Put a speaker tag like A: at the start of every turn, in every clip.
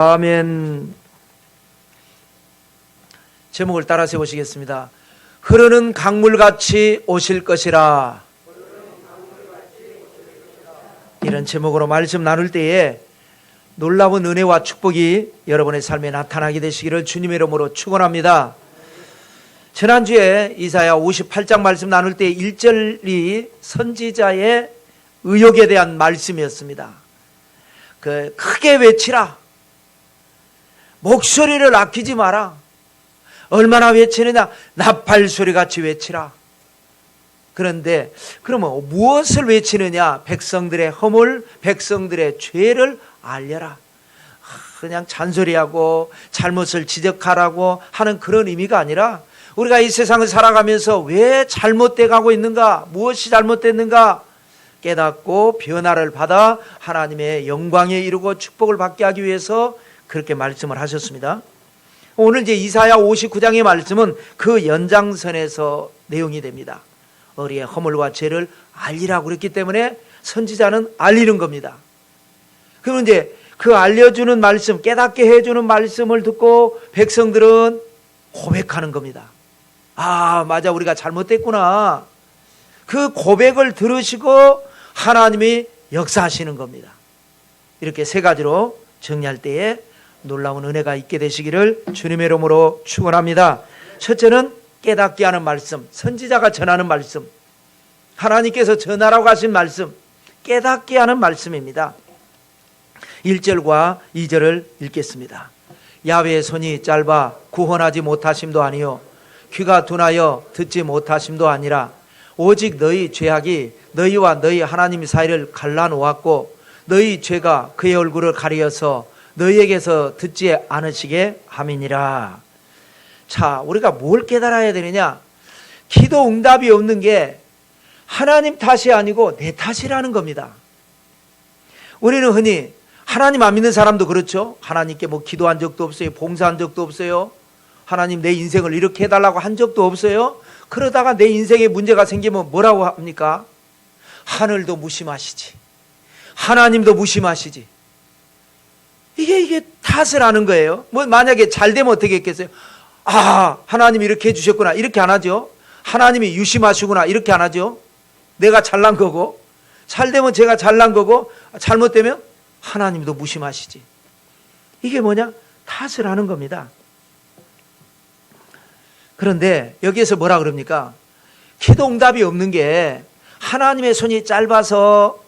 A: 아멘. 제목을 따라서 보시겠습니다. 흐르는 강물같이 오실 것이라. 이런 제목으로 말씀 나눌 때에 놀라운 은혜와 축복이 여러분의 삶에 나타나게 되시기를 주님의 이름으로 축원합니다. 지난주에 이사야 58장 말씀 나눌 때 1절이 선지자의 의욕에 대한 말씀이었습니다. 크게 외치라. 목소리를 아끼지 마라. 얼마나 외치느냐? 나팔소리같이 외치라. 그런데 그러면 무엇을 외치느냐? 백성들의 허물, 백성들의 죄를 알려라. 그냥 잔소리하고 잘못을 지적하라고 하는 그런 의미가 아니라 우리가 이 세상을 살아가면서 왜 잘못돼 가고 있는가? 무엇이 잘못됐는가? 깨닫고 변화를 받아 하나님의 영광에 이르고 축복을 받게 하기 위해서 그렇게 말씀을 하셨습니다. 오늘 이제 이사야 59장의 말씀은 그 연장선에서 내용이 됩니다. 우리의 허물과 죄를 알리라고 그랬기 때문에 선지자는 알리는 겁니다. 그러면 이제 그 알려주는 말씀, 깨닫게 해주는 말씀을 듣고 백성들은 고백하는 겁니다. 아, 맞아, 우리가 잘못됐구나. 그 고백을 들으시고 하나님이 역사하시는 겁니다. 이렇게 세 가지로 정리할 때에 놀라운 은혜가 있게 되시기를 주님의 이름으로 축원합니다. 첫째는 깨닫게 하는 말씀, 선지자가 전하는 말씀, 하나님께서 전하라고 하신 말씀, 깨닫게 하는 말씀입니다. 1절과 2절을 읽겠습니다. 야훼의 손이 짧아 구원하지 못하심도 아니요 귀가 둔하여 듣지 못하심도 아니라 오직 너희 죄악이 너희와 너희 하나님 사이를 갈라놓았고 너희 죄가 그의 얼굴을 가리어서 너희에게서 듣지 않으시게 함이니라. 자, 우리가 뭘 깨달아야 되느냐? 기도 응답이 없는 게 하나님 탓이 아니고 내 탓이라는 겁니다. 우리는 흔히 하나님 안 믿는 사람도 그렇죠. 하나님께 뭐 기도한 적도 없어요. 봉사한 적도 없어요. 하나님 내 인생을 이렇게 해달라고 한 적도 없어요. 그러다가 내 인생에 문제가 생기면 뭐라고 합니까? 하늘도 무심하시지. 하나님도 무심하시지. 이게 탓을 하는 거예요. 뭐 만약에 잘 되면 어떻게 했겠어요? 아, 하나님이 이렇게 해주셨구나. 이렇게 안 하죠. 하나님이 유심하시구나. 이렇게 안 하죠. 내가 잘난 거고, 잘 되면 제가 잘난 거고, 잘못되면 하나님도 무심하시지. 이게 뭐냐? 탓을 하는 겁니다. 그런데 여기에서 뭐라 그럽니까? 기도 응답이 없는 게 하나님의 손이 짧아서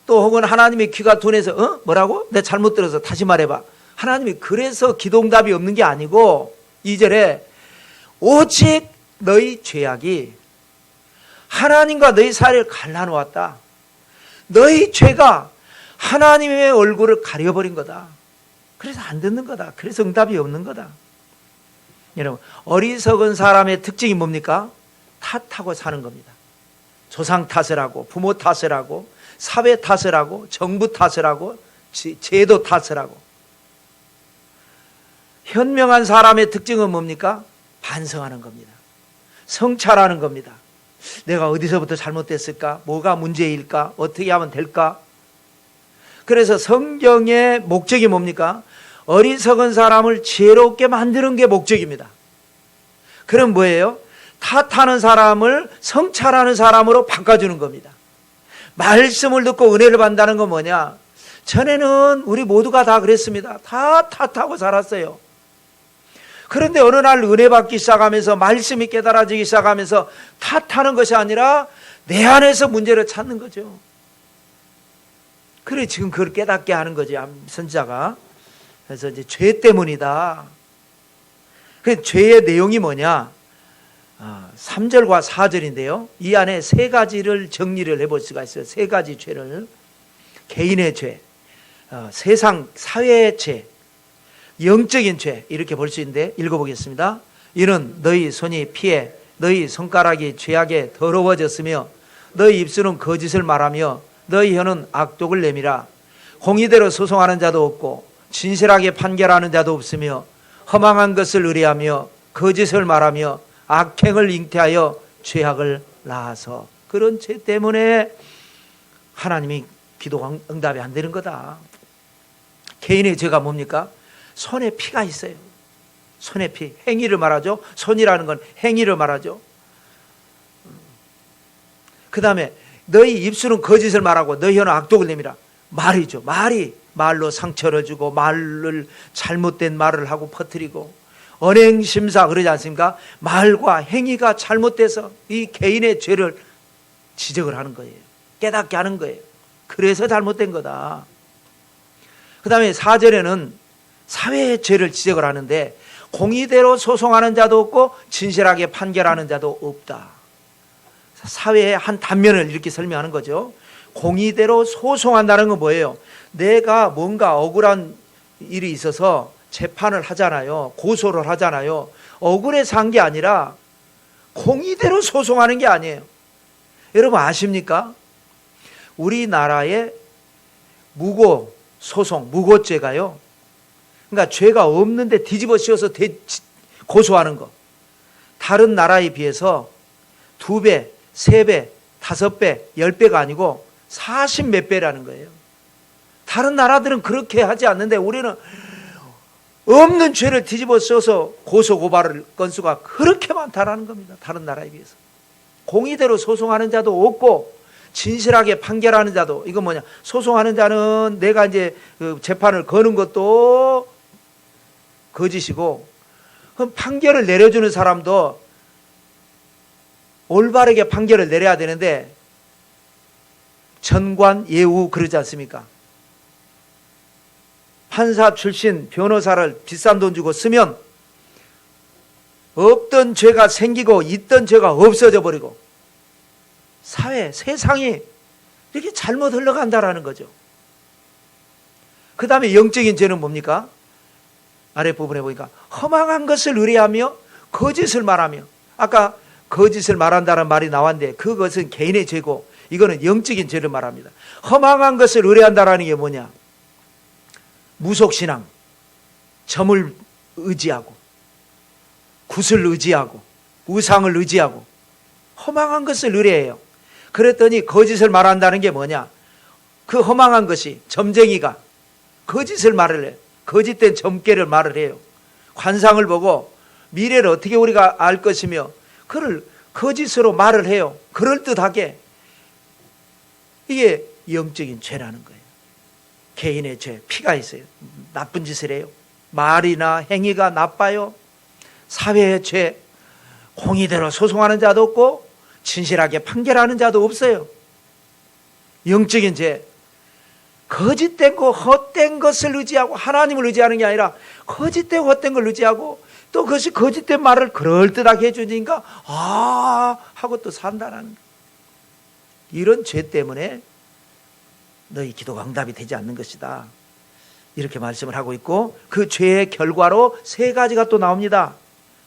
A: 또 혹은 하나님의 귀가 둔해서 뭐라고? 내가 잘못 들어서 다시 말해봐. 하나님이 그래서 기도 응답이 없는 게 아니고 2절에 오직 너희 죄악이 하나님과 너희 사이를 갈라놓았다. 너희 죄가 하나님의 얼굴을 가려버린 거다. 그래서 안 듣는 거다. 그래서 응답이 없는 거다. 여러분, 어리석은 사람의 특징이 뭡니까? 탓하고 사는 겁니다. 조상 탓을 하고 부모 탓을 하고 사회 탓을 하고 정부 탓을 하고 제도 탓을 하고. 현명한 사람의 특징은 뭡니까? 반성하는 겁니다. 성찰하는 겁니다. 내가 어디서부터 잘못됐을까? 뭐가 문제일까? 어떻게 하면 될까? 그래서 성경의 목적이 뭡니까? 어리석은 사람을 지혜롭게 만드는 게 목적입니다. 그럼 뭐예요? 탓하는 사람을 성찰하는 사람으로 바꿔주는 겁니다. 말씀을 듣고 은혜를 받는다는 건 뭐냐? 전에는 우리 모두가 다 그랬습니다. 다 탓하고 살았어요. 그런데 어느 날 은혜 받기 시작하면서 말씀이 깨달아지기 시작하면서 탓하는 것이 아니라 내 안에서 문제를 찾는 거죠. 그래 지금 그걸 깨닫게 하는 거죠, 선지자가. 그래서 이제 죄 때문이다. 그 죄의 내용이 뭐냐? 3절과 4절인데요. 이 안에 세 가지를 정리를 해볼 수가 있어요. 세 가지 죄를. 개인의 죄, 세상, 사회의 죄, 영적인 죄, 이렇게 볼 수 있는데 읽어보겠습니다. 이는 너희 손이 피해 너희 손가락이 죄악에 더러워졌으며 너희 입술은 거짓을 말하며 너희 혀는 악독을 내밀어 공의대로 소송하는 자도 없고 진실하게 판결하는 자도 없으며 허망한 것을 의뢰하며 거짓을 말하며 악행을 잉태하여 죄악을 낳아서. 그런 죄 때문에 하나님이 기도 응답이 안 되는 거다. 개인의 죄가 뭡니까? 손에 피가 있어요. 손에 피, 행위를 말하죠. 손이라는 건 행위를 말하죠. 그 다음에 너희 입술은 거짓을 말하고 너희 혀는 악독을 내밀어. 말이죠. 말로 상처를 주고 말을 잘못된 말을 하고 퍼뜨리고 언행심사 그러지 않습니까? 말과 행위가 잘못돼서 이 개인의 죄를 지적을 하는 거예요. 깨닫게 하는 거예요. 그래서 잘못된 거다. 그 다음에 4절에는 사회의 죄를 지적을 하는데 공의대로 소송하는 자도 없고 진실하게 판결하는 자도 없다. 사회의 한 단면을 이렇게 설명하는 거죠. 공의대로 소송한다는 건 뭐예요? 내가 뭔가 억울한 일이 있어서 재판을 하잖아요. 고소를 하잖아요. 억울해서 한 게 아니라 공의대로 소송하는 게 아니에요. 여러분 아십니까? 우리나라의 무고소송, 무고죄가요. 그러니까 죄가 없는데 뒤집어 씌워서 고소하는 거. 다른 나라에 비해서 2배, 3배, 5배, 10배가 아니고 40몇 배라는 거예요. 다른 나라들은 그렇게 하지 않는데 우리는 없는 죄를 뒤집어 써서 고소 고발을 건수가 그렇게 많다라는 겁니다. 다른 나라에 비해서. 공의대로 소송하는 자도 없고 진실하게 판결하는 자도, 이건 뭐냐? 소송하는 자는 내가 이제 그 재판을 거는 것도 거짓이고, 그럼 판결을 내려주는 사람도 올바르게 판결을 내려야 되는데 전관 예우 그러지 않습니까? 판사 출신 변호사를 비싼 돈 주고 쓰면 없던 죄가 생기고 있던 죄가 없어져 버리고 세상이 이렇게 잘못 흘러간다라는 거죠. 그 다음에 영적인 죄는 뭡니까? 아랫부분에 보니까 허망한 것을 의뢰하며 거짓을 말하며, 아까 거짓을 말한다는 말이 나왔는데 그것은 개인의 죄고 이거는 영적인 죄를 말합니다. 허망한 것을 의뢰한다라는 게 뭐냐? 무속신앙, 점을 의지하고 굿을 의지하고 우상을 의지하고 허망한 것을 의뢰해요. 그랬더니 거짓을 말한다는 게 뭐냐? 그 허망한 것이 점쟁이가 거짓을 말을 해요. 거짓된 점괘를 말을 해요. 관상을 보고 미래를 어떻게 우리가 알 것이며 그를 거짓으로 말을 해요. 그럴듯하게. 이게 영적인 죄라는 거예요. 개인의 죄, 피가 있어요. 나쁜 짓을 해요. 말이나 행위가 나빠요. 사회의 죄, 공의대로 소송하는 자도 없고 진실하게 판결하는 자도 없어요. 영적인 죄, 거짓된 거, 헛된 것을 의지하고 하나님을 의지하는 게 아니라 거짓되고 헛된 걸 의지하고 또 그것이 거짓된 말을 그럴듯하게 해주니까 하고 또 산다는 거예요. 이런 죄 때문에 너희 기도가 응답이 되지 않는 것이다. 이렇게 말씀을 하고 있고 그 죄의 결과로 3가지가 또 나옵니다.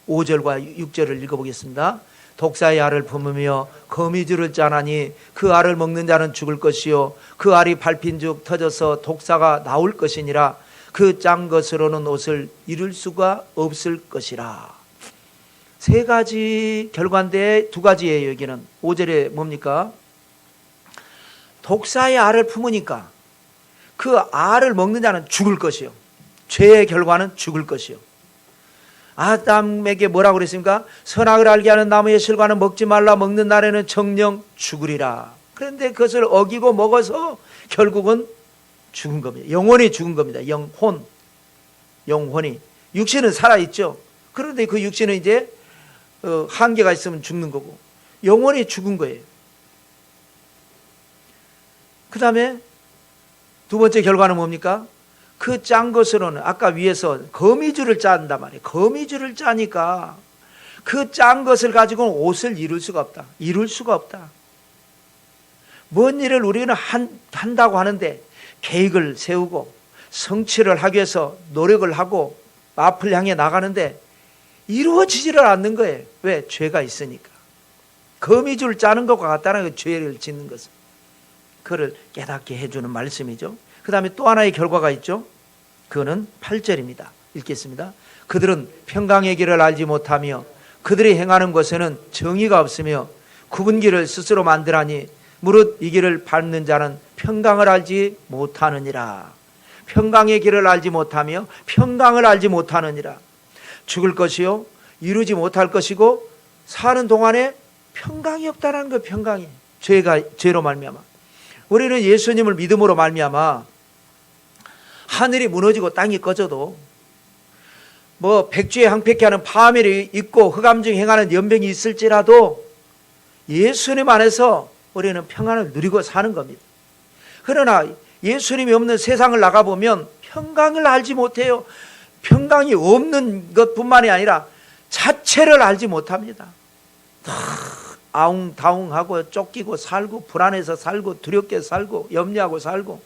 A: 5절과 6절을 읽어보겠습니다. 독사의 알을 품으며 거미줄을 짜나니 그 알을 먹는 자는 죽을 것이요 그 알이 밟힌즉 터져서 독사가 나올 것이니라. 그 짠 것으로는 옷을 이룰 수가 없을 것이라. 3가지 결과인데 2가지예요. 여기는 5절에 뭡니까? 독사의 알을 품으니까 그 알을 먹는 자는 죽을 것이요. 죄의 결과는 죽을 것이요. 아담에게 뭐라고 그랬습니까? 선악을 알게 하는 나무의 실과는 먹지 말라. 먹는 날에는 정령 죽으리라. 그런데 그것을 어기고 먹어서 결국은 죽은 겁니다. 영혼이 죽은 겁니다. 영혼이. 육신은 살아있죠. 그런데 그 육신은 이제 한계가 있으면 죽는 거고 영혼이 죽은 거예요. 그 다음에 2번째 결과는 뭡니까? 그 짠 것으로는 아까 위에서 거미줄을 짠단 말이에요. 거미줄을 짜니까 그 짠 것을 가지고는 옷을 이룰 수가 없다. 이룰 수가 없다. 뭔 일을 우리는 한다고 하는데 계획을 세우고 성취를 하기 위해서 노력을 하고 앞을 향해 나가는데 이루어지지를 않는 거예요. 왜? 죄가 있으니까. 거미줄 짜는 것과 같다는 그 죄를 짓는 것은. 그를 깨닫게 해주는 말씀이죠. 그 다음에 또 하나의 결과가 있죠. 그거는 8절입니다. 읽겠습니다. 그들은 평강의 길을 알지 못하며 그들이 행하는 것에는 정의가 없으며 굽은 길을 스스로 만들하니 무릇 이 길을 밟는 자는 평강을 알지 못하느니라. 평강의 길을 알지 못하며 평강을 알지 못하느니라. 죽을 것이요 이루지 못할 것이고 사는 동안에 평강이 없다라는 거예요. 평강이 죄로 말미암아. 우리는 예수님을 믿음으로 말미암아 하늘이 무너지고 땅이 꺼져도 뭐 백주에 항백케 하는 파멸이 있고 흑암중 행하는 연병이 있을지라도 예수님 안에서 우리는 평안을 누리고 사는 겁니다. 그러나 예수님이 없는 세상을 나가보면 평강을 알지 못해요. 평강이 없는 것뿐만이 아니라 자체를 알지 못합니다. 아웅다웅하고 쫓기고 살고 불안해서 살고 두렵게 살고 염려하고 살고,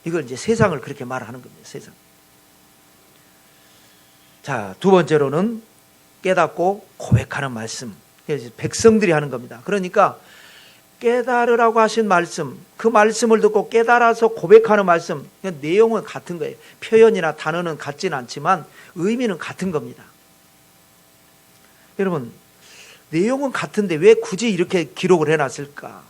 A: 이걸 이제 세상을 그렇게 말하는 겁니다. 세상. 자, 두 번째로는 깨닫고 고백하는 말씀. 백성들이 하는 겁니다. 그러니까 깨달으라고 하신 말씀, 그 말씀을 듣고 깨달아서 고백하는 말씀, 내용은 같은 거예요. 표현이나 단어는 같지는 않지만 의미는 같은 겁니다. 여러분, 내용은 같은데 왜 굳이 이렇게 기록을 해놨을까?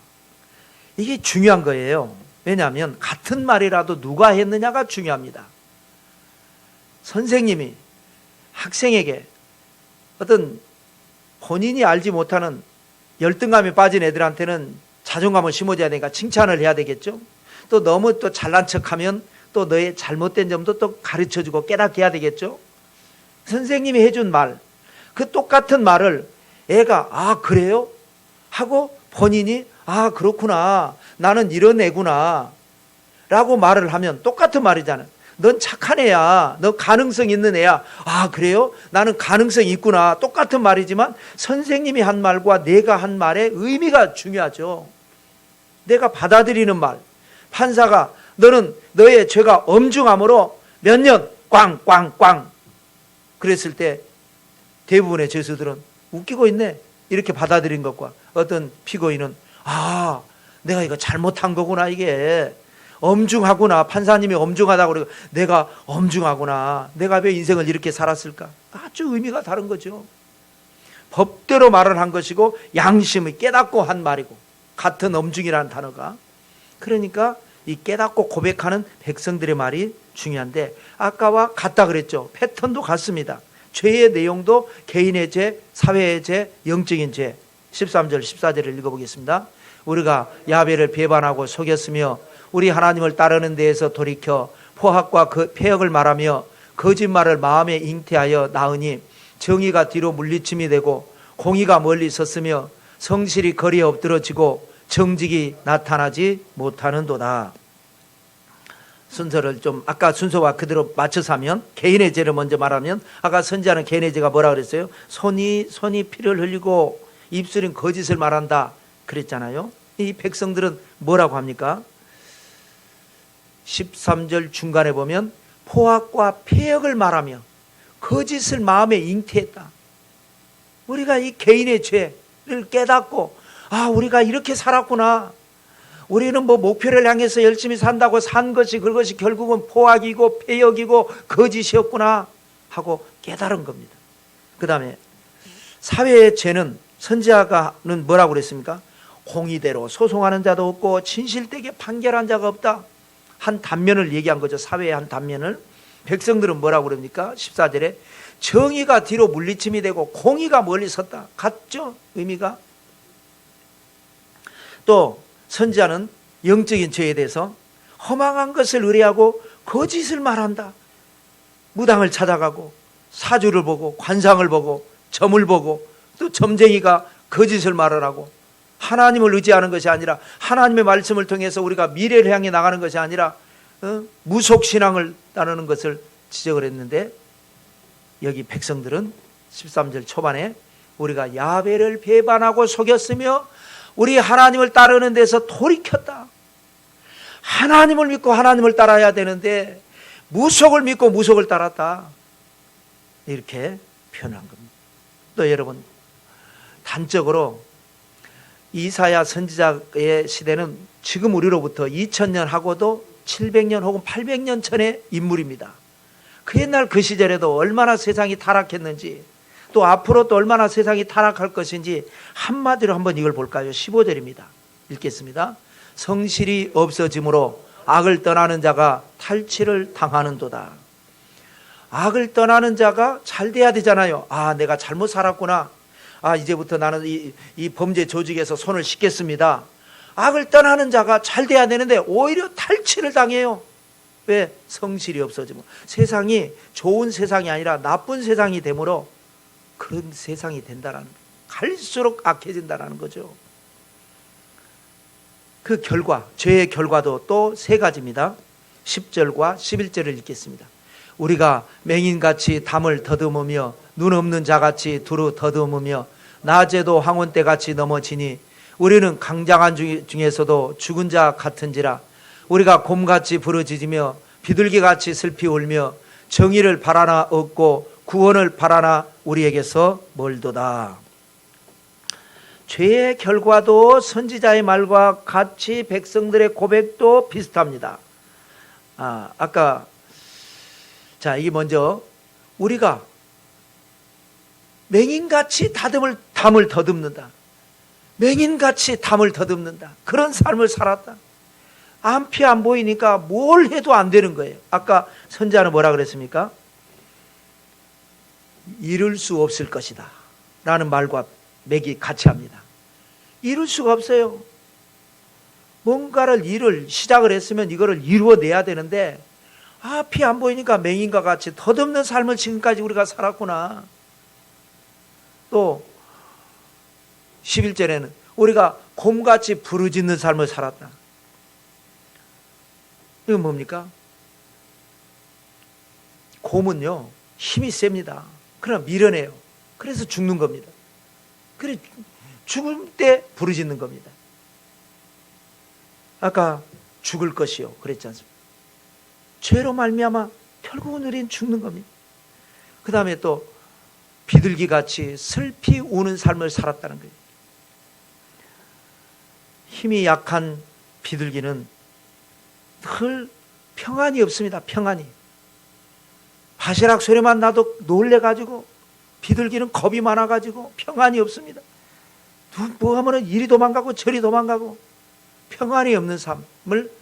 A: 이게 중요한 거예요. 왜냐하면 같은 말이라도 누가 했느냐가 중요합니다. 선생님이 학생에게 어떤 본인이 알지 못하는 열등감에 빠진 애들한테는 자존감을 심어줘야 되니까 칭찬을 해야 되겠죠. 또 너무 또 잘난 척하면 또 너의 잘못된 점도 또 가르쳐주고 깨닫게 해야 되겠죠. 선생님이 해준 말, 그 똑같은 말을 애가 아 그래요? 하고 본인이 아 그렇구나, 나는 이런 애구나 라고 말을 하면 똑같은 말이잖아요. 넌 착한 애야, 너 가능성 있는 애야. 아 그래요? 나는 가능성이 있구나. 똑같은 말이지만 선생님이 한 말과 내가 한 말의 의미가 중요하죠. 내가 받아들이는 말, 판사가 너는 너의 죄가 엄중함으로 몇 년 꽝꽝꽝 그랬을 때 대부분의 죄수들은 웃기고 있네 이렇게 받아들인 것과, 어떤 피고인은 아 내가 이거 잘못한 거구나, 이게 엄중하구나, 판사님이 엄중하다고 그러고 내가 엄중하구나, 내가 왜 인생을 이렇게 살았을까, 아주 의미가 다른 거죠. 법대로 말을 한 것이고 양심이 깨닫고 한 말이고, 같은 엄중이라는 단어가. 그러니까 이 깨닫고 고백하는 백성들의 말이 중요한데, 아까와 같다 그랬죠. 패턴도 같습니다. 죄의 내용도 개인의 죄, 사회의 죄, 영적인 죄. 13절 14절을 읽어보겠습니다. 우리가 야벨을 배반하고 속였으며 우리 하나님을 따르는 데에서 돌이켜 포악과 그 폐역을 말하며 거짓말을 마음에 잉태하여 낳으니 정의가 뒤로 물리침이 되고 공의가 멀리 섰으며 성실이 거리에 엎드러지고 정직이 나타나지 못하는도다. 순서를 좀 아까 순서와 그대로 맞춰서 하면, 개인의 죄를 먼저 말하면 아까 선지자는 개인의 죄가 뭐라 그랬어요? 손이 피를 흘리고 입술은 거짓을 말한다 그랬잖아요. 이 백성들은 뭐라고 합니까? 13절 중간에 보면 포악과 폐역을 말하며 거짓을 마음에 잉태했다. 우리가 이 개인의 죄를 깨닫고 아 우리가 이렇게 살았구나, 우리는 뭐 목표를 향해서 열심히 산다고 산 것이 그것이 결국은 포악이고 폐역이고 거짓이었구나 하고 깨달은 겁니다. 그 다음에 사회의 죄는 선지자가는 뭐라고 그랬습니까? 공의대로 소송하는 자도 없고 진실되게 판결한 자가 없다. 한 단면을 얘기한 거죠. 사회의 한 단면을. 백성들은 뭐라고 그럽니까? 14절에 정의가 뒤로 물리침이 되고 공의가 멀리 섰다. 같죠? 의미가. 또 선지자는 영적인 죄에 대해서 허망한 것을 의뢰하고 거짓을 말한다. 무당을 찾아가고 사주를 보고 관상을 보고 점을 보고 또 점쟁이가 거짓을 말을 하고, 하나님을 의지하는 것이 아니라 하나님의 말씀을 통해서 우리가 미래를 향해 나가는 것이 아니라 무속신앙을 따르는 것을 지적을 했는데, 여기 백성들은 13절 초반에 우리가 야벨을 배반하고 속였으며 우리 하나님을 따르는 데서 돌이켰다. 하나님을 믿고 하나님을 따라야 되는데 무속을 믿고 무속을 따랐다. 이렇게 표현한 겁니다. 또 여러분, 단적으로 이사야 선지자의 시대는 지금 우리로부터 2000년 하고도 700년 혹은 800년 전의 인물입니다. 그 옛날 그 시절에도 얼마나 세상이 타락했는지, 또 앞으로 또 얼마나 세상이 타락할 것인지 한마디로 한번 이걸 볼까요? 15절입니다. 읽겠습니다. 성실이 없어짐으로 악을 떠나는 자가 탈취를 당하는도다. 악을 떠나는 자가 잘 돼야 되잖아요. 아, 내가 잘못 살았구나. 아, 이제부터 나는 이 범죄 조직에서 손을 씻겠습니다. 악을 떠나는 자가 잘 돼야 되는데 오히려 탈취를 당해요. 왜? 성실이 없어지고. 세상이 좋은 세상이 아니라 나쁜 세상이 되므로 그런 세상이 된다라는 거예요. 갈수록 악해진다라는 거죠. 그 결과, 죄의 결과도 또 세 가지입니다. 10절과 11절을 읽겠습니다. 우리가 맹인같이 담을 더듬으며 눈 없는 자같이 두루 더듬으며 낮에도 황혼때같이 넘어지니 우리는 강장한 중에서도 죽은 자 같은지라. 우리가 곰같이 부르짖으며 비둘기같이 슬피 울며 정의를 바라나 얻고 구원을 바라나 우리에게서 멀도다. 죄의 결과도 선지자의 말과 같이 백성들의 고백도 비슷합니다. 아까 자, 이게 먼저 우리가 맹인같이 담을 더듬는다. 맹인같이 담을 더듬는다. 그런 삶을 살았다. 앞이 안 보이니까 뭘 해도 안 되는 거예요. 아까 선지자는 뭐라 그랬습니까? 이룰 수 없을 것이다 라는 말과 맥이 같이 합니다. 이룰 수가 없어요. 뭔가를 시작을 했으면 이거를 이루어내야 되는데 앞이 안 보이니까 맹인과 같이 덧없는 삶을 지금까지 우리가 살았구나. 또 11절에는 우리가 곰같이 부르짖는 삶을 살았다. 이건 뭡니까? 곰은요 힘이 셉니다. 그러나 미련해요. 그래서 죽는 겁니다. 그래 죽을 때 부르짖는 겁니다. 아까 죽을 것이요 그랬지 않습니까? 죄로 말미암아 결국은 우리는 죽는 겁니다. 그 다음에 또 비둘기같이 슬피 우는 삶을 살았다는 거예요. 힘이 약한 비둘기는 늘 평안이 없습니다. 평안이. 바시락 소리만 나도 놀래가지고 비둘기는 겁이 많아가지고 평안이 없습니다. 뭐 하면은 이리 도망가고 저리 도망가고 평안이 없는 삶을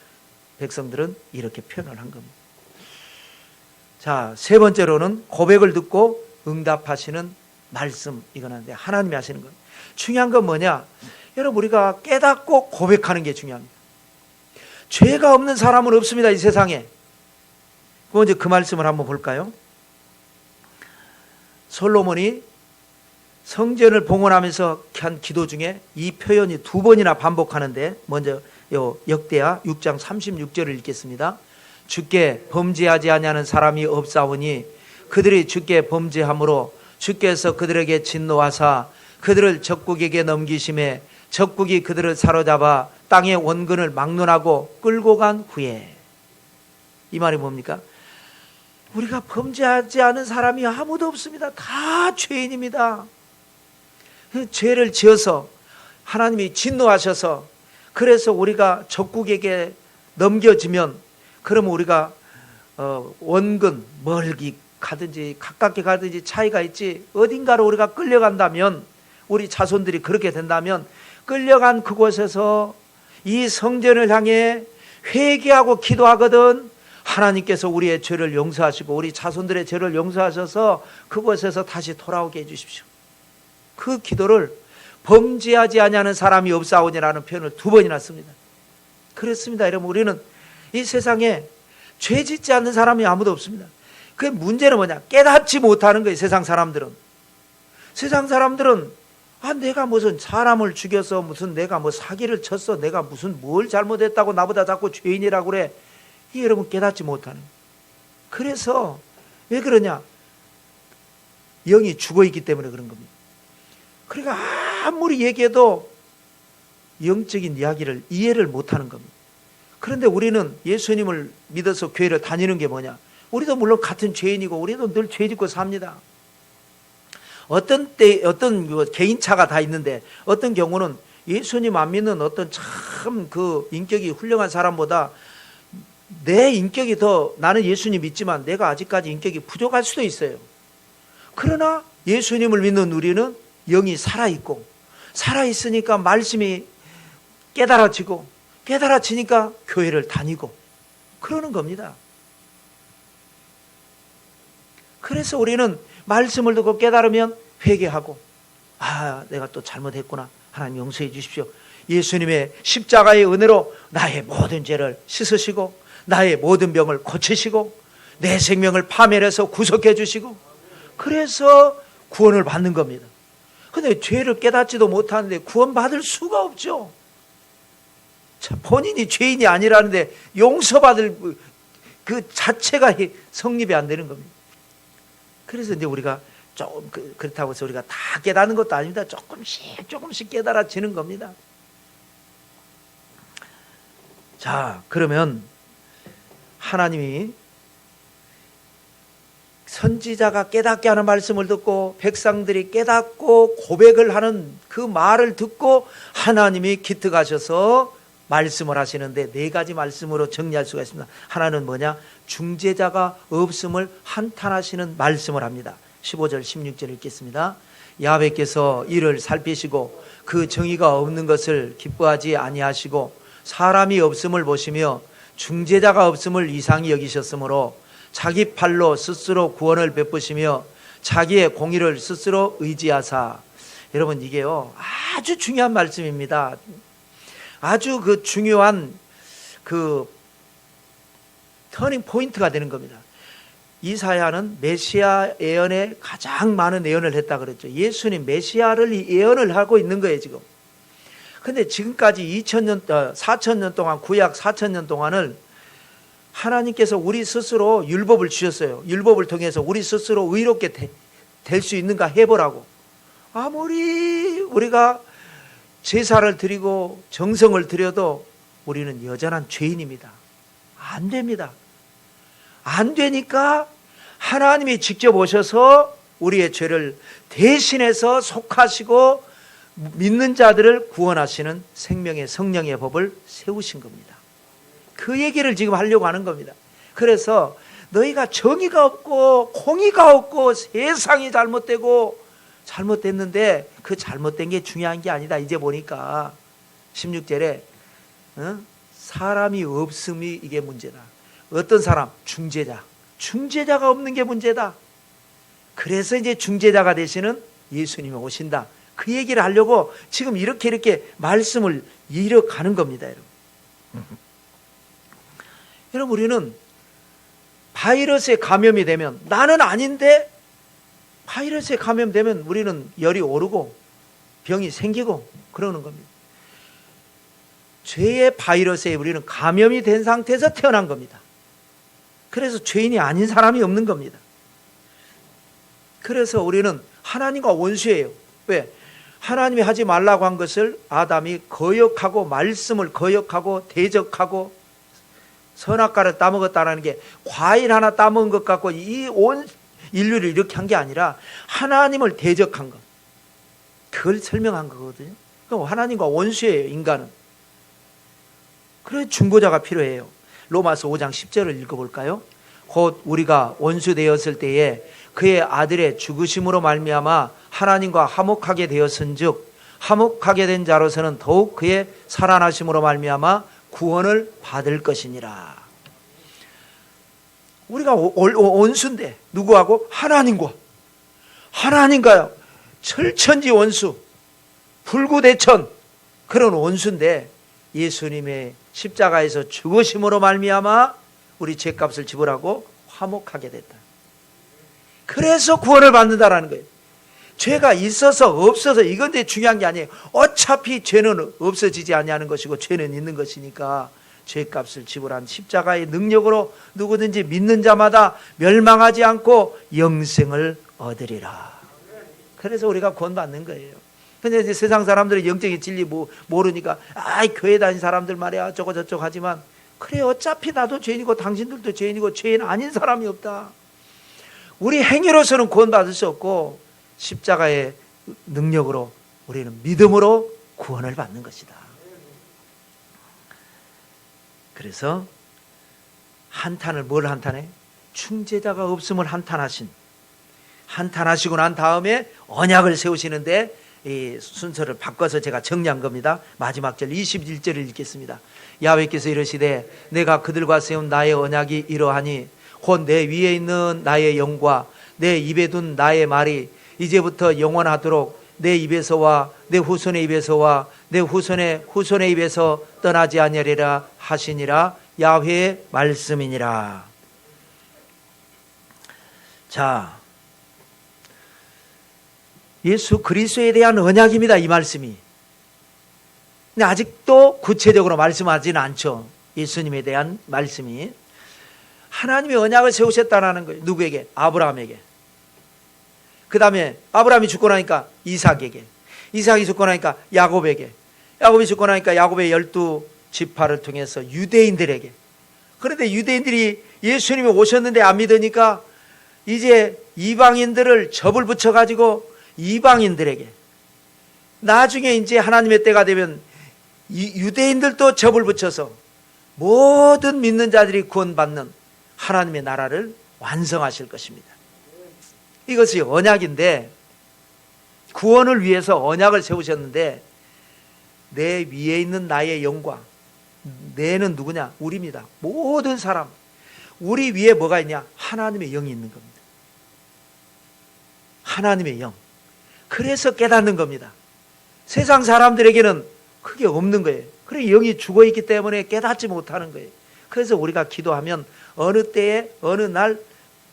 A: 백성들은 이렇게 표현을 한 겁니다. 자, 세 번째로는 고백을 듣고 응답하시는 말씀, 이거는데 하나님이 하시는 거예요. 중요한 건 뭐냐? 여러분, 우리가 깨닫고 고백하는 게 중요합니다. 죄가 없는 사람은 없습니다, 이 세상에. 먼저 그 말씀을 한번 볼까요? 솔로몬이 성전을 봉헌하면서 한 기도 중에 이 표현이 두 번이나 반복하는데, 먼저 역대하 6장 36절을 읽겠습니다. 주께 범죄하지 아니하는 사람이 없사오니 그들이 주께 범죄함으로 주께서 그들에게 진노하사 그들을 적국에게 넘기심에 적국이 그들을 사로잡아 땅의 원근을 막론하고 끌고 간 후에. 이 말이 뭡니까? 우리가 범죄하지 않은 사람이 아무도 없습니다. 다 죄인입니다. 죄를 지어서 하나님이 진노하셔서 그래서 우리가 적국에게 넘겨지면 그러면 우리가 원근 멀기 가든지 가깝게 가든지 차이가 있지 어딘가로 우리가 끌려간다면 우리 자손들이 그렇게 된다면 끌려간 그곳에서 이 성전을 향해 회개하고 기도하거든 하나님께서 우리의 죄를 용서하시고 우리 자손들의 죄를 용서하셔서 그곳에서 다시 돌아오게 해주십시오. 그 기도를 범죄하지 아니하는 사람이 없사오니라는 표현을 두 번이나 씁니다. 그렇습니다. 여러분, 우리는 이 세상에 죄 짓지 않는 사람이 아무도 없습니다. 그 문제는 뭐냐? 깨닫지 못하는 거예요. 세상 사람들은 내가 무슨 사람을 죽여서 무슨 내가 뭐 사기를 쳤어, 내가 무슨 뭘 잘못했다고 나보다 자꾸 죄인이라고 그래. 이 여러분 깨닫지 못하는 거예요. 그래서 왜 그러냐? 영이 죽어 있기 때문에 그런 겁니다. 그러니까 아무리 얘기해도 영적인 이야기를 이해를 못하는 겁니다. 그런데 우리는 예수님을 믿어서 교회를 다니는 게 뭐냐? 우리도 물론 같은 죄인이고 우리도 늘 죄 짓고 삽니다. 어떤 개인차가 다 있는데 어떤 경우는 예수님 안 믿는 어떤 참 그 인격이 훌륭한 사람보다 내 인격이 더 나는 예수님 믿지만 내가 아직까지 인격이 부족할 수도 있어요. 그러나 예수님을 믿는 우리는 영이 살아있고 살아있으니까 말씀이 깨달아지고 깨달아지니까 교회를 다니고 그러는 겁니다. 그래서 우리는 말씀을 듣고 깨달으면 회개하고, 내가 또 잘못했구나, 하나님 용서해 주십시오. 예수님의 십자가의 은혜로 나의 모든 죄를 씻으시고 나의 모든 병을 고치시고 내 생명을 파멸해서 구속해 주시고, 그래서 구원을 받는 겁니다. 근데 죄를 깨닫지도 못하는데 구원받을 수가 없죠. 본인이 죄인이 아니라는데 용서받을 그 자체가 성립이 안 되는 겁니다. 그래서 이제 우리가 좀 그렇다고 해서 우리가 다 깨닫는 것도 아닙니다. 조금씩 깨달아지는 겁니다. 자, 그러면 하나님이 선지자가 깨닫게 하는 말씀을 듣고 백성들이 깨닫고 고백을 하는 그 말을 듣고 하나님이 기특하셔서 말씀을 하시는데, 네 가지 말씀으로 정리할 수가 있습니다. 하나는 뭐냐? 중재자가 없음을 한탄하시는 말씀을 합니다. 15절 16절 읽겠습니다. 야훼께서 이를 살피시고 그 정의가 없는 것을 기뻐하지 아니하시고 사람이 없음을 보시며 중재자가 없음을 이상히 여기셨으므로 자기 팔로 스스로 구원을 베푸시며 자기의 공의를 스스로 의지하사. 여러분, 이게요 아주 중요한 말씀입니다. 아주 그 중요한 그 터닝 포인트가 되는 겁니다. 이사야는 메시아 예언에 가장 많은 예언을 했다 그랬죠. 예수님 메시아를 예언을 하고 있는 거예요 지금. 근데 지금까지 4,000년 동안, 구약 4,000년 동안을 하나님께서 우리 스스로 율법을 주셨어요. 율법을 통해서 우리 스스로 의롭게 될 수 있는가 해보라고. 아무리 우리가 제사를 드리고 정성을 드려도 우리는 여전한 죄인입니다. 안 됩니다. 안 되니까 하나님이 직접 오셔서 우리의 죄를 대신해서 속하시고 믿는 자들을 구원하시는 생명의 성령의 법을 세우신 겁니다. 그 얘기를 지금 하려고 하는 겁니다. 그래서 너희가 정의가 없고 공의가 없고 세상이 잘못됐는데 그 잘못된 게 중요한 게 아니다. 이제 보니까 16절에 사람이 없음이 이게 문제다. 어떤 사람? 중재자가 없는 게 문제다. 그래서 이제 중재자가 되시는 예수님이 오신다. 그 얘기를 하려고 지금 이렇게 말씀을 이어가는 겁니다. 여러분, 우리는 바이러스에 감염이 되면, 나는 아닌데 바이러스에 감염되면 우리는 열이 오르고 병이 생기고 그러는 겁니다. 죄의 바이러스에 우리는 감염이 된 상태에서 태어난 겁니다. 그래서 죄인이 아닌 사람이 없는 겁니다. 그래서 우리는 하나님과 원수예요. 왜? 하나님이 하지 말라고 한 것을 아담이 거역하고 말씀을 거역하고 대적하고 선악과를 따먹었다는 게 과일 하나 따먹은 것 같고 이 온 인류를 이렇게 한 게 아니라 하나님을 대적한 것, 그걸 설명한 거거든요. 그럼 하나님과 원수예요, 인간은. 그래서 중보자가 필요해요. 로마서 5장 10절을 읽어볼까요? 곧 우리가 원수 되었을 때에 그의 아들의 죽으심으로 말미암아 하나님과 화목하게 되었은즉 화목하게 된 자로서는 더욱 그의 살아나심으로 말미암아 구원을 받을 것이니라. 우리가 원수인데 누구하고? 하나님과요. 철천지 원수, 불구대천, 그런 원수인데 예수님의 십자가에서 죽으심으로 말미암아 우리 죄값을 지불하고 화목하게 됐다. 그래서 구원을 받는다라는 거예요. 죄가 있어서 없어서 이건 중요한 게 아니에요. 어차피 죄는 없어지지 아니하는 것이고 죄는 있는 것이니까 죄값을 지불한 십자가의 능력으로 누구든지 믿는 자마다 멸망하지 않고 영생을 얻으리라. 그래서 우리가 구원받는 거예요. 근데 이제 세상 사람들이 영적인 진리 모르니까 교회 다닌 사람들 말이야 저거 하지만, 그래 어차피 나도 죄인이고 당신들도 죄인이고 죄인 아닌 사람이 없다. 우리 행위로서는 구원받을 수 없고 십자가의 능력으로 우리는 믿음으로 구원을 받는 것이다. 그래서 한탄을 뭘 한탄해? 중재자가 없음을 한탄하시고 난 다음에 언약을 세우시는데 이 순서를 바꿔서 제가 정리한 겁니다. 마지막 절 21절을 읽겠습니다. 야훼께서 이르시되 내가 그들과 세운 나의 언약이 이러하니 곧 내 위에 있는 나의 영과 내 입에 둔 나의 말이 이제부터 영원하도록 내 입에서와 내 후손의 입에서와 내 후손의 후손의 입에서 떠나지 아니하리라 하시니라. 야훼의 말씀이니라. 자, 예수 그리스도에 대한 언약입니다, 이 말씀이. 근데 아직도 구체적으로 말씀하지는 않죠. 예수님에 대한 말씀이. 하나님의 언약을 세우셨다는 거예요. 누구에게? 아브라함에게. 그 다음에 아브라함이 죽고 나니까 이삭에게, 이삭이 죽고 나니까 야곱에게, 야곱이 죽고 나니까 야곱의 12지파를 통해서 유대인들에게. 그런데 유대인들이 예수님이 오셨는데 안 믿으니까 이제 이방인들을 접을 붙여가지고 이방인들에게, 나중에 이제 하나님의 때가 되면 유대인들도 접을 붙여서 모든 믿는 자들이 구원받는 하나님의 나라를 완성하실 것입니다. 이것이 언약인데, 구원을 위해서 언약을 세우셨는데, 내 위에 있는 나의 영광, 내는 누구냐? 우리입니다. 모든 사람, 우리 위에 뭐가 있냐? 하나님의 영이 있는 겁니다. 하나님의 영. 그래서 깨닫는 겁니다. 세상 사람들에게는 그게 없는 거예요. 그래, 영이 죽어있기 때문에 깨닫지 못하는 거예요. 그래서 우리가 기도하면 어느 때에 어느 날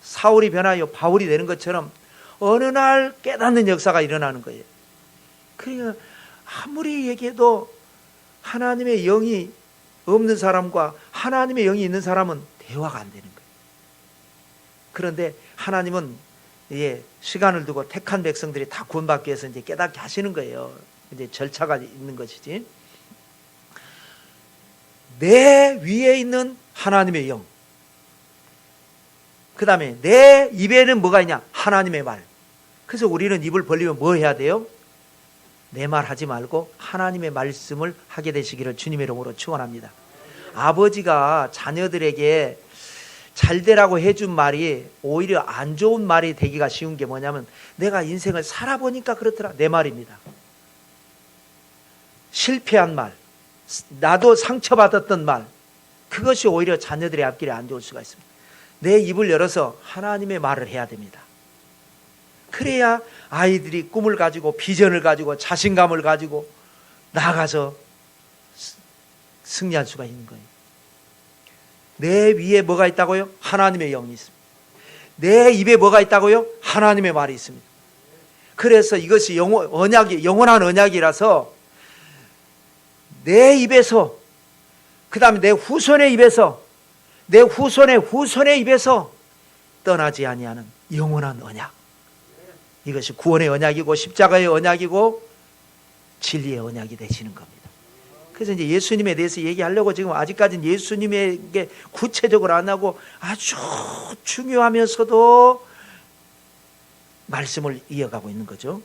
A: 사울이 변하여 바울이 되는 것처럼 어느 날 깨닫는 역사가 일어나는 거예요. 그러니까 아무리 얘기해도 하나님의 영이 없는 사람과 하나님의 영이 있는 사람은 대화가 안 되는 거예요. 그런데 하나님은 시간을 두고 택한 백성들이 다 구원받기 위해서 이제 깨닫게 하시는 거예요. 이제 절차가 있는 것이지. 내 위에 있는 하나님의 영. 그 다음에 내 입에는 뭐가 있냐? 하나님의 말. 그래서 우리는 입을 벌리면 뭐 해야 돼요? 내 말 하지 말고 하나님의 말씀을 하게 되시기를 주님의 이름으로 축원합니다. 아버지가 자녀들에게 잘 되라고 해준 말이 오히려 안 좋은 말이 되기가 쉬운 게 뭐냐면, 내가 인생을 살아보니까 그렇더라, 내 말입니다. 실패한 말, 나도 상처받았던 말, 그것이 오히려 자녀들의 앞길에 안 좋을 수가 있습니다. 내 입을 열어서 하나님의 말을 해야 됩니다. 그래야 아이들이 꿈을 가지고 비전을 가지고 자신감을 가지고 나아가서 승리할 수가 있는 거예요. 내 위에 뭐가 있다고요? 하나님의 영이 있습니다. 내 입에 뭐가 있다고요? 하나님의 말이 있습니다. 그래서 이것이 영원한 언약이라서 내 입에서, 그 다음에 내 후손의 입에서, 내 후손의 입에서 떠나지 아니하는 영원한 언약. 이것이 구원의 언약이고 십자가의 언약이고 진리의 언약이 되시는 겁니다. 그래서 이제 예수님에 대해서 얘기하려고 지금 아직까지는 예수님에게 구체적으로 안 하고 아주 중요하면서도 말씀을 이어가고 있는 거죠.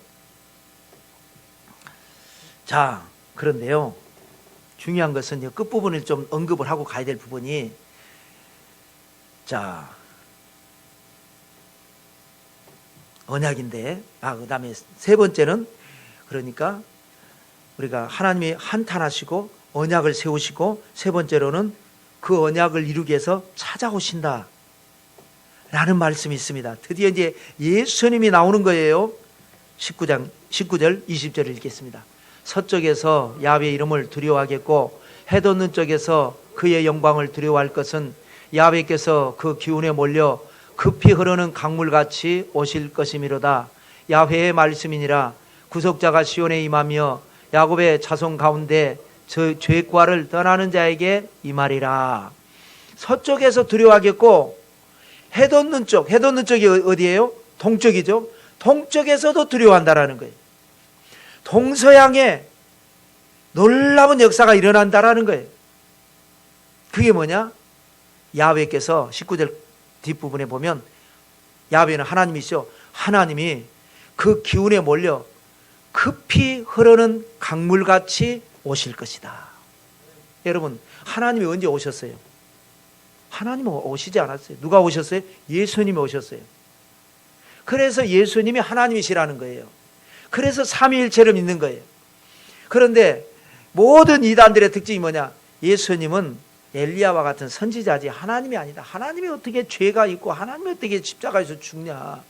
A: 자, 그런데요, 중요한 것은 끝부분을 좀 언급을 하고 가야 될 부분이, 자, 언약인데, 그 다음에 세 번째는, 그러니까 우리가 하나님이 한탄하시고 언약을 세우시고, 세 번째로는 그 언약을 이루기 위해서 찾아오신다 라는 말씀이 있습니다. 드디어 이제 예수님이 나오는 거예요. 19절 20절을 읽겠습니다. 서쪽에서 야훼의 이름을 두려워하겠고 해돋는 쪽에서 그의 영광을 두려워할 것은 야훼께서 그 기운에 몰려 급히 흐르는 강물같이 오실 것이미로다. 야훼의 말씀이니라. 구속자가 시온에 임하며 야곱의 자손 가운데 저 죄과를 떠나는 자에게 임하리라. 서쪽에서 두려워하겠고 해돋는 쪽이 어디예요? 동쪽이죠. 동쪽에서도 두려워한다라는 거예요. 동서양에 놀라운 역사가 일어난다라는 거예요. 그게 뭐냐? 야훼께서 19절 뒷부분에 보면 야훼는 하나님이시죠. 하나님이 그 기운에 몰려 급히 흐르는 강물같이 오실 것이다. 여러분, 하나님이 언제 오셨어요? 하나님은 오시지 않았어요. 누가 오셨어요? 예수님이 오셨어요. 그래서 예수님이 하나님이시라는 거예요. 그래서 삼위일체를 믿는 거예요. 그런데 모든 이단들의 특징이 뭐냐? 예수님은 엘리야와 같은 선지자지 하나님이 아니다. 하나님이 어떻게 죄가 있고 하나님이 어떻게 십자가에서 죽냐?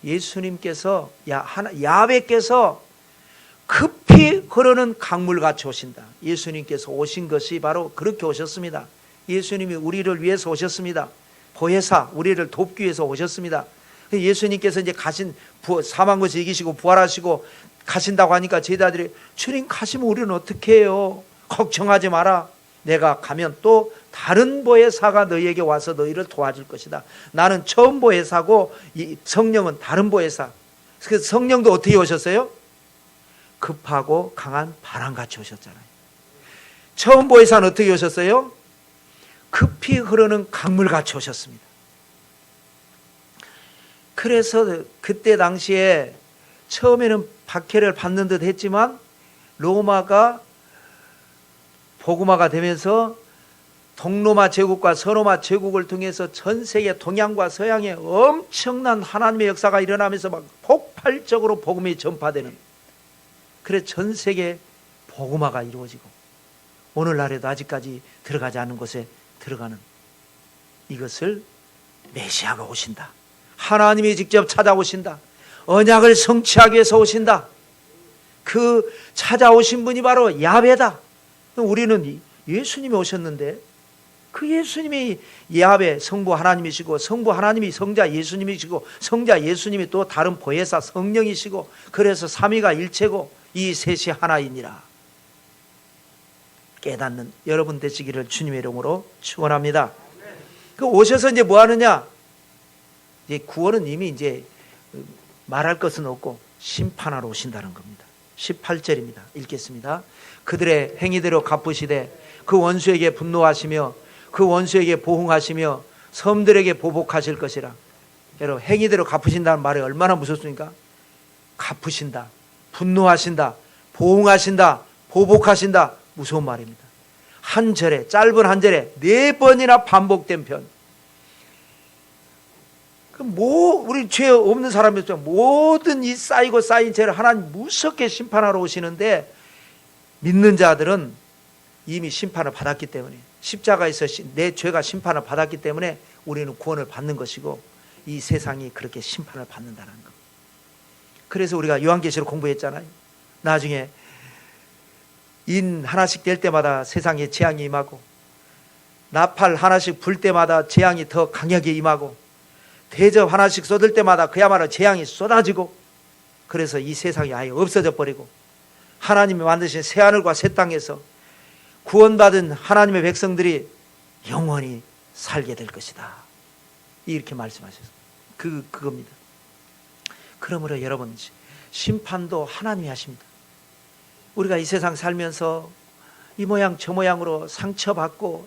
A: 예수님께서 야훼께서 급히 흐르는 강물같이 오신다. 예수님께서 오신 것이 바로 그렇게 오셨습니다. 예수님이 우리를 위해서 오셨습니다. 보혜사, 우리를 돕기 위해서 오셨습니다. 예수님께서 이제 사망 것을 이기시고 부활하시고 가신다고 하니까 제자들이 주님 가시면 우리는 어떻게 해요? 걱정하지 마라. 내가 가면 또 다른 보혜사가 너희에게 와서 너희를 도와줄 것이다. 나는 처음 보혜사고 이 성령은 다른 보혜사. 그래서 성령도 어떻게 오셨어요? 급하고 강한 바람같이 오셨잖아요. 처음 보혜사는 어떻게 오셨어요? 급히 흐르는 강물같이 오셨습니다. 그래서 그때 당시에 처음에는 박해를 받는 듯 했지만 로마가 복음화가 되면서 동로마 제국과 서로마 제국을 통해서 전 세계 동양과 서양에 엄청난 하나님의 역사가 일어나면서 막 폭발적으로 복음이 전파되는, 그래서 전 세계 복음화가 이루어지고 오늘날에도 아직까지 들어가지 않은 곳에 들어가는, 이것을 메시아가 오신다. 하나님이 직접 찾아오신다. 언약을 성취하기 위해서 오신다. 그 찾아오신 분이 바로 야훼다. 우리는 예수님이 오셨는데 그 예수님이 야훼 성부 하나님이시고 성부 하나님이 성자 예수님이시고 성자 예수님이 또 다른 보혜사 성령이시고, 그래서 삼위가 일체고 이 셋이 하나이니라 깨닫는 여러분 되시기를 주님의 이름으로 축원합니다. 그 오셔서 이제 뭐 하느냐? 이제 구원은 이미 이제 말할 것은 없고 심판하러 오신다는 겁니다. 18절입니다. 읽겠습니다. 그들의 행위대로 갚으시되 그 원수에게 분노하시며 그 원수에게 보응하시며 섬들에게 보복하실 것이라. 여러분, 행위대로 갚으신다는 말이 얼마나 무섭습니까? 갚으신다, 분노하신다, 보응하신다, 보복하신다. 무서운 말입니다. 한 절에, 짧은 한 절에 4번이나 반복된 편. 우리 죄 없는 사람이었죠. 모든 이 쌓이고 쌓인 죄를 하나님 무섭게 심판하러 오시는데, 믿는 자들은 이미 심판을 받았기 때문에, 십자가에서 내 죄가 심판을 받았기 때문에 우리는 구원을 받는 것이고, 이 세상이 그렇게 심판을 받는다는 것. 그래서 우리가 요한계시록 공부했잖아요. 나중에 인 하나씩 될 때마다 세상에 재앙이 임하고, 나팔 하나씩 불 때마다 재앙이 더 강하게 임하고, 대접 하나씩 쏟을 때마다 그야말로 재앙이 쏟아지고, 그래서 이 세상이 아예 없어져 버리고 하나님이 만드신 새하늘과 새 땅에서 구원받은 하나님의 백성들이 영원히 살게 될 것이다. 이렇게 말씀하셨어요. 그겁니다. 그러므로 여러분, 심판도 하나님이 하십니다. 우리가 이 세상 살면서 이 모양 저 모양으로 상처받고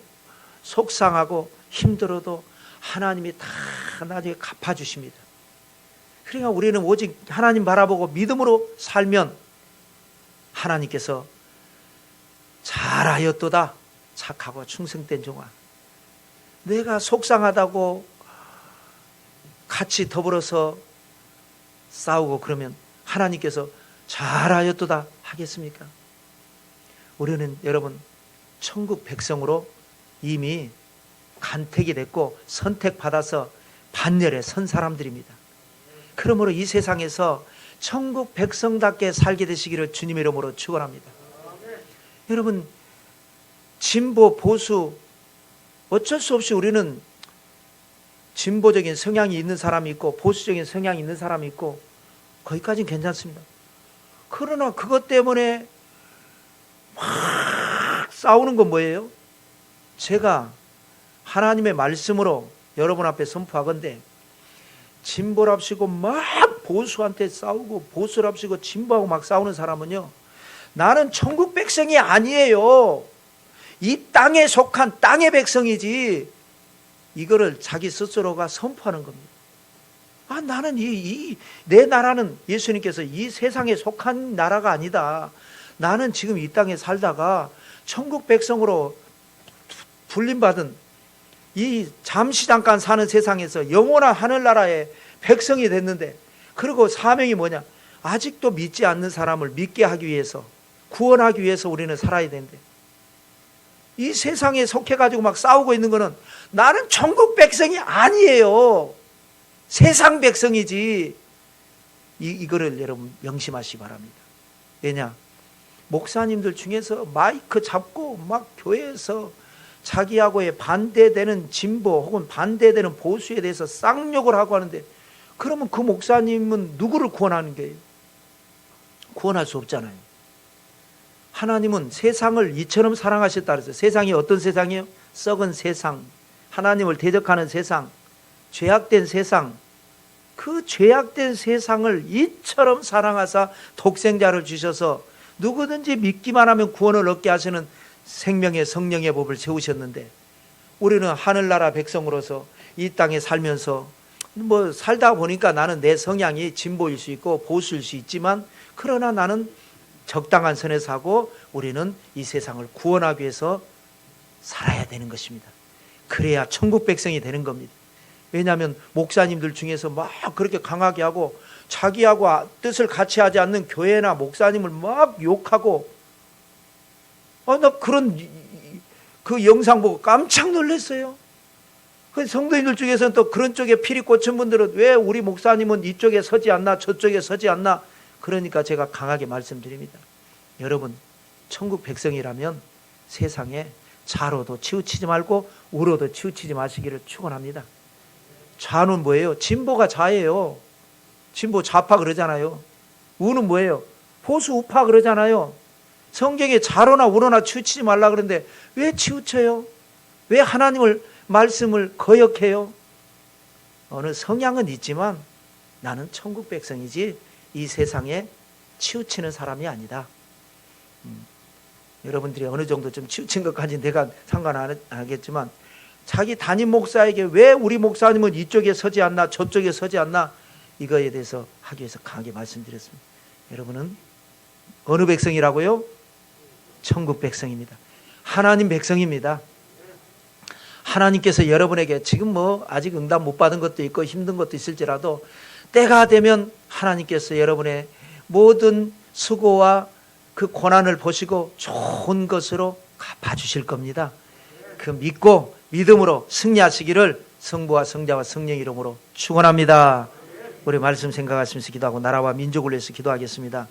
A: 속상하고 힘들어도 하나님이 다 나중에 갚아주십니다. 그러니까 우리는 오직 하나님 바라보고 믿음으로 살면 하나님께서 잘하였도다 착하고 충성된 종아, 내가 속상하다고 같이 더불어서 싸우고 그러면 하나님께서 잘하였도다 하겠습니까? 우리는 여러분 천국 백성으로 이미 간택이 됐고 선택받아서 반열에 선 사람들입니다. 그러므로 이 세상에서 천국 백성답게 살게 되시기를 주님의 이름으로 축원합니다. 여러분, 진보 보수 어쩔 수 없이 우리는 진보적인 성향이 있는 사람이 있고 보수적인 성향이 있는 사람이 있고, 거기까지는 괜찮습니다. 그러나 그것 때문에 막 싸우는 건 뭐예요? 제가 하나님의 말씀으로 여러분 앞에 선포하건대, 진보랍시고 막 보수한테 싸우고 보수랍시고 진보하고 막 싸우는 사람은요, 나는 천국 백성이 아니에요. 이 땅에 속한 땅의 백성이지, 이거를 자기 스스로가 선포하는 겁니다. 나는 내 나라는, 예수님께서 이 세상에 속한 나라가 아니다. 나는 지금 이 땅에 살다가 천국 백성으로 불림받은 이 잠시 잠깐 사는 세상에서 영원한 하늘나라의 백성이 됐는데, 그리고 사명이 뭐냐? 아직도 믿지 않는 사람을 믿게 하기 위해서, 구원하기 위해서 우리는 살아야 되는데, 이 세상에 속해가지고 막 싸우고 있는 거는 나는 천국 백성이 아니에요. 세상 백성이지. 이거를 여러분 명심하시기 바랍니다. 왜냐? 목사님들 중에서 마이크 잡고 막 교회에서 자기하고의 반대되는 진보 혹은 반대되는 보수에 대해서 쌍욕을 하고 하는데, 그러면 그 목사님은 누구를 구원하는 거예요? 구원할 수 없잖아요. 하나님은 세상을 이처럼 사랑하셨다 그랬어요. 세상이 어떤 세상이에요? 썩은 세상, 하나님을 대적하는 세상, 죄악된 세상, 그 죄악된 세상을 이처럼 사랑하사 독생자를 주셔서 누구든지 믿기만 하면 구원을 얻게 하시는 생명의 성령의 법을 세우셨는데, 우리는 하늘나라 백성으로서 이 땅에 살면서 뭐 살다 보니까 나는 내 성향이 진보일 수 있고 보수일 수 있지만, 그러나 나는 적당한 선에 사고 우리는 이 세상을 구원하기 위해서 살아야 되는 것입니다. 그래야 천국 백성이 되는 겁니다. 왜냐하면 목사님들 중에서 막 그렇게 강하게 하고 자기하고 뜻을 같이 하지 않는 교회나 목사님을 막 욕하고, 나 그 영상 보고 깜짝 놀랐어요. 그 성도님들 중에서는 또 그런 쪽에 피리 꽂힌 분들은 왜 우리 목사님은 이쪽에 서지 않나 저쪽에 서지 않나. 그러니까 제가 강하게 말씀드립니다. 여러분, 천국 백성이라면 세상에 좌로도 치우치지 말고 우로도 치우치지 마시기를 축원합니다. 좌는 뭐예요? 진보가 좌예요. 진보 좌파 그러잖아요. 우는 뭐예요? 보수 우파 그러잖아요. 성경에 좌로나 우로나 치우치지 말라 그러는데 왜 치우쳐요? 왜 하나님을 말씀을 거역해요? 어느 성향은 있지만 나는 천국 백성이지 이 세상에 치우치는 사람이 아니다. 여러분들이 어느 정도 좀 치우친 것까지 내가 상관 안 하겠지만, 자기 담임 목사에게 왜 우리 목사님은 이쪽에 서지 않나 저쪽에 서지 않나, 이거에 대해서 하기 위해서 강하게 말씀드렸습니다. 여러분은 어느 백성이라고요? 천국 백성입니다. 하나님 백성입니다. 하나님께서 여러분에게 지금 뭐 아직 응답 못 받은 것도 있고 힘든 것도 있을지라도 때가 되면 하나님께서 여러분의 모든 수고와 그 고난을 보시고 좋은 것으로 갚아주실 겁니다. 그 믿고 믿음으로 승리하시기를 성부와 성자와 성령 이름으로 축원합니다. 우리 말씀 생각하시면서 기도하고 나라와 민족을 위해서 기도하겠습니다.